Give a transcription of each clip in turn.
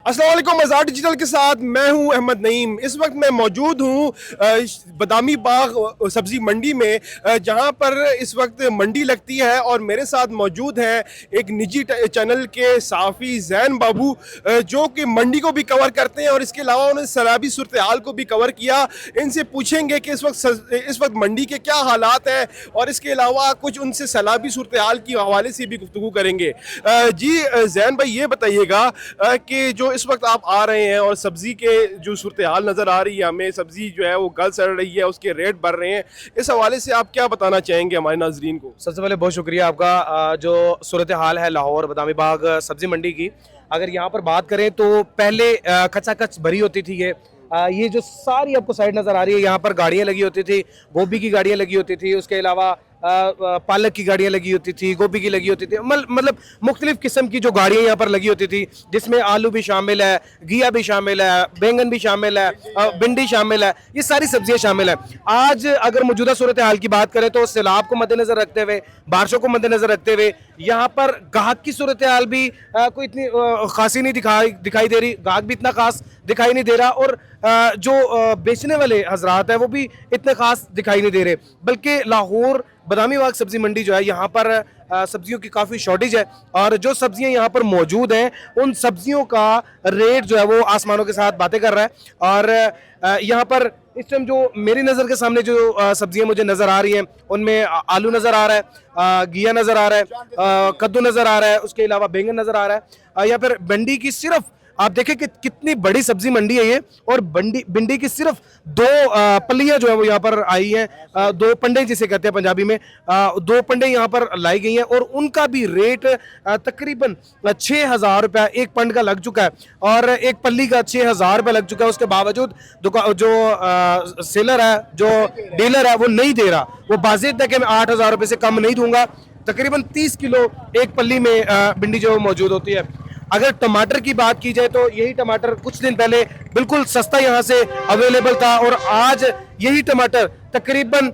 अस्सलाम वालेकुम। मज़ार डिजिटल के साथ मैं हूं अहमद नईम। इस वक्त मैं मौजूद हूं बदामी बाग सब्ज़ी मंडी में, जहां पर इस वक्त मंडी लगती है और मेरे साथ मौजूद हैं एक निजी चैनल के सहाफ़ी ज़ैन बाबू, जो कि मंडी को भी कवर करते हैं और इसके अलावा उन्होंने सैलाबी सूरत हाल को भी कवर किया। इनसे पूछेंगे कि इस वक्त मंडी के क्या हालात हैं और इसके अलावा कुछ उनसे सैलाबी सूरत हाल के हवाले से भी गुफ्तगू करेंगे। जी ज़ैन भाई, ये बताइएगा कि जो इस वक्त आप आ रहे हैं और सब्ज़ी के जो सूरत हाल नज़र आ रही है, हमें सब्ज़ी जो है वो गल सड़ रही है, उसके रेट बढ़ रहे हैं, इस हवाले से आप क्या बताना चाहेंगे हमारे नाजरीन को? सबसे पहले बहुत शुक्रिया आपका। जो सूरत हाल है लाहौर बदामी बाग सब्ज़ी मंडी की, अगर यहाँ पर बात करें तो पहले खचाखच भरी होती थी। ये जो सारी आपको साइड नज़र आ रही है, यहाँ पर गाड़ियाँ लगी होती थी, गोभी की गाड़ियाँ लगी होती थी, उसके अलावा पालक की गाड़ियाँ लगी होती थी, गोभी की लगी होती थी, मतलब मुख्तलिफ किस्म की जो गाड़ियाँ यहाँ पर लगी होती थी, जिसमें आलू भी शामिल है, घिया भी शामिल है, बैंगन भी शामिल है, भिंडी शामिल है, ये सारी सब्जियाँ शामिल है। आज अगर मौजूदा सूरत हाल की बात करें तो सैलाब को मद्देनजर रखते हुए, बारिशों को मद्देनजर रखते हुए, यहाँ पर गाहक की सूरत हाल भी कोई इतनी खासी नहीं दिखाई दे रही। गाहक भी इतना खास दिखाई नहीं दे रहा और जो बेचने वाले हजरात हैं वो भी इतने खास दिखाई नहीं दे रहे। बल्कि लाहौर बदामी बाग सब्जी मंडी जो है, यहाँ पर सब्जियों की काफ़ी शॉर्टेज है और जो सब्जियां यहाँ पर मौजूद हैं उन सब्जियों का रेट जो है वो आसमानों के साथ बातें कर रहा है। और यहाँ पर इस टाइम जो मेरी नज़र के सामने जो सब्जियां मुझे नज़र आ रही हैं, उनमें आलू नज़र आ रहा है, घिया नज़र आ रहा है, कद्दू नज़र आ रहा है, उसके अलावा बैंगन नज़र आ रहा है, या फिर भिंडी की सिर्फ आप देखें कि कितनी बड़ी सब्जी मंडी है ये, और भिंडी की सिर्फ दो पल्लियां जो है वो यहाँ पर आई हैं, दो पंडे जिसे कहते हैं पंजाबी में, दो पंडे यहाँ पर लाई गई हैं और उनका भी रेट तकरीबन 6,000 रुपया एक पंड का लग चुका है और एक पल्ली का 6,000 रुपया लग चुका है। उसके बावजूद जो सेलर है, जो डीलर है, वो नहीं दे रहा। वो बाज़ेद है कि मैं 8,000 रुपये से कम नहीं दूंगा। तकरीबन 30 किलो एक पल्ली में भिंडी जो मौजूद होती है। अगर टमाटर की बात की जाए तो यही टमाटर कुछ दिन पहले बिल्कुल सस्ता यहाँ से अवेलेबल था और आज यही टमाटर तकरीबन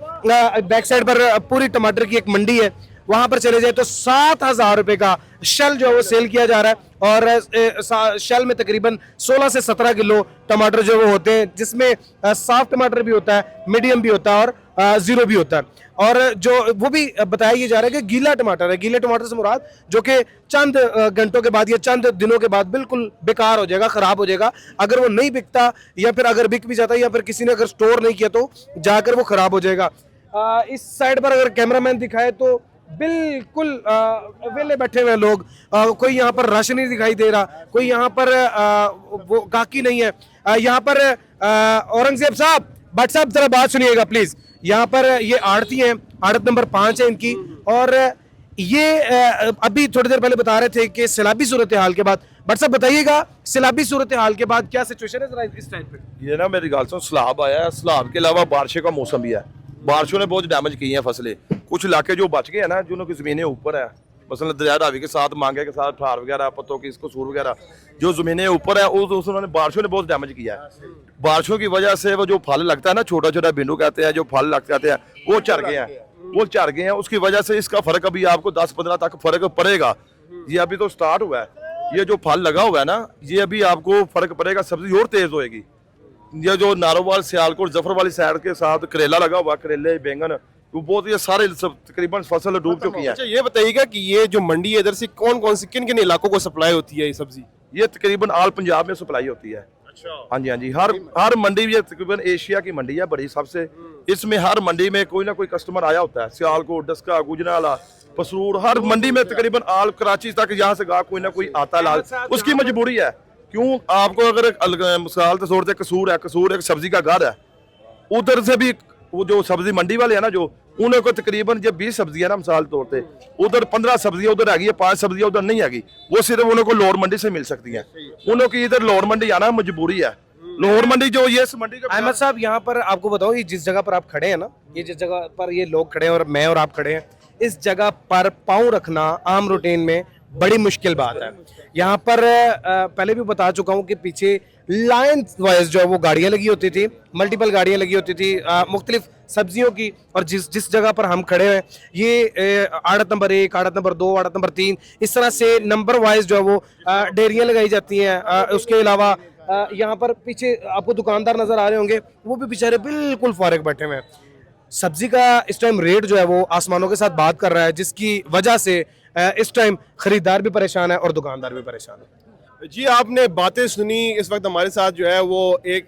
बैक साइड पर पूरी टमाटर की एक मंडी है, वहां पर चले जाए तो 7,000 रुपए का शल जो है वो सेल किया जा रहा है और शल में तकरीबन 16 से 17 किलो टमाटर जो वो होते हैं, जिसमें साफ टमाटर भी होता है, मीडियम भी होता है और जीरो भी होता है। और जो वो भी बताया ये जा रहा है कि गीला टमाटर है। गीले टमाटर से मुराद जो कि चंद घंटों के बाद या चंद दिनों के बाद बिल्कुल बेकार हो जाएगा, खराब हो जाएगा। अगर वो नहीं बिकता या फिर अगर बिक भी जाता है या फिर किसी ने अगर स्टोर नहीं किया तो जाकर वो खराब हो जाएगा। इस साइड पर अगर कैमरामैन दिखाए तो बिल्कुल वेले बैठे हुए लोग, कोई यहाँ पर रश नहीं दिखाई दे रहा, कोई यहाँ पर वो गाकी नहीं है। यहाँ पर औरंगजेब साहब, भट्ट साहब जरा बात सुनिएगा प्लीज। यहाँ पर ये आड़ती हैं, आड़त नंबर 5 है इनकी, और ये अभी थोड़ी देर पहले बता रहे थे कि सैलाबी सूरत हाल के बाद, भट्ट साहब बताइएगा सैलाबी सूरत हाल के बाद क्या सिचुएशन है जरा इस टाइम पे? ये ना मेरी गाल सुन, सैलाब आया है, सैलाब के अलावा बारिश का मौसम भी है। बारिशों ने बहुत डैमेज की हैं फसलें। कुछ इलाके जो बच गए हैं ना, जिन्होंने की ज़मीनें ऊपर है, मसलन दरिया रावी के साथ, मांगे के साथ, ठार वगैरह, पत्तों की कसूर वगैरह, जो ज़मीनें ऊपर है उन्होंने बारिशों ने बहुत डैमेज किया है। बारिशों की वजह से वो जो फल लगता है ना, छोटा छोटा बिंदु कहते हैं, जो फल लग जाते हैं, वो चढ़ गए हैं। उसकी वजह से इसका फर्क अभी आपको 10-15 तक फर्क पड़ेगा। ये अभी तो स्टार्ट हुआ है, ये जो फल लगा हुआ है ना, ये अभी आपको फर्क पड़ेगा, सब्जी और तेज होएगी। ये जो नारोवाल, सियालकोट, जफर वाली साइड के साथ करेला लगा हुआ, करेले, बैंगन, वो बहुत, ये सारे तकरीबन फसल डूब चुकी है। अच्छा, ये बताइएगा कि ये जो मंडी है, इधर से कौन कौन से किन किन इलाकों को सप्लाई होती है ये सब्जी? ये तकरीबन आल पंजाब में सप्लाई होती है। अच्छा। हाँ जी, हाँ जी, हर मंडी, ये तकरीबन एशिया की मंडी है बड़ी सबसे। इसमें हर मंडी में कोई ना कोई कस्टमर आया होता है। सियालकोट, डस्का, गुजरावाला, पसरूर, हर मंडी में तकरीबन आल कराची तक यहाँ से कोई ना कोई आता है। उसकी मजबूरी है। क्यों? आपको अगर मिसाल के तौर पर कसूर एक सब्जी का घर है, उधर से भी वो जो सब्जी मंडी वाले है ना, जो उन्हें को तकरीबन जब 20 सब्जियां ना मिसाल तौर पे, उधर 15 सब्जियां उधर हैगी है, 5 सब्जियां उधर नहीं हैगी, वो सिर्फ उन्हें को लोअर मंडी से मिल सकती हैं। उन्हों की इधर लोअर मंडी आना मजबूरी है। लोअर मंडी जो ये मंडी का, अहमद साहब यहाँ पर आपको बताऊं, ये जिस जगह पर आप खड़े हैं ना, ये जिस जगह पर ये लोग खड़े हैं और मैं और आप खड़े हैं, इस जगह पर पाँव रखना आम रूटीन में बड़ी मुश्किल बात है। यहाँ पर पहले भी बता चुका हूँ कि पीछे लाइन वाइज जो है वो गाड़ियाँ लगी होती थी, मल्टीपल गाड़ियाँ लगी होती थी मुख्तलिफ सब्जियों की, और जिस जगह पर हम खड़े हैं ये आड़त नंबर 1, आड़त नंबर 2, आड़त नंबर 3, इस तरह से नंबर वाइज जो है वो डेयरियाँ लगाई जाती हैं। उसके अलावा यहाँ पर पीछे आपको दुकानदार नजर आ रहे होंगे, वो भी बेचारे बिल्कुल फारिग बैठे हुए हैं। सब्जी का इस टाइम रेट जो है वो आसमानों के साथ बात कर रहा है, जिसकी वजह से इस टाइम खरीदार भी परेशान है और दुकानदार भी परेशान है। जी, आपने बातें सुनी। इस वक्त हमारे साथ जो है वो एक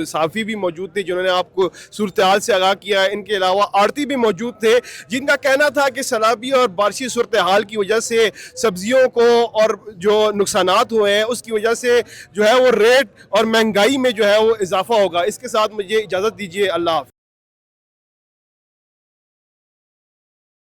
साफ़ी भी मौजूद थे जिन्होंने आपको सूरत-ए-हाल से आगाह किया। इनके अलावा आड़ती भी मौजूद थे जिनका कहना था कि सैलाबी और बारिशी सूरत-ए-हाल की वजह से सब्जियों को और जो नुकसानात हुए हैं उसकी वजह से जो है वो रेट और महंगाई में जो है वो इजाफा होगा। इसके साथ मुझे इजाज़त दीजिए। अल्लाह हाफ़िज़।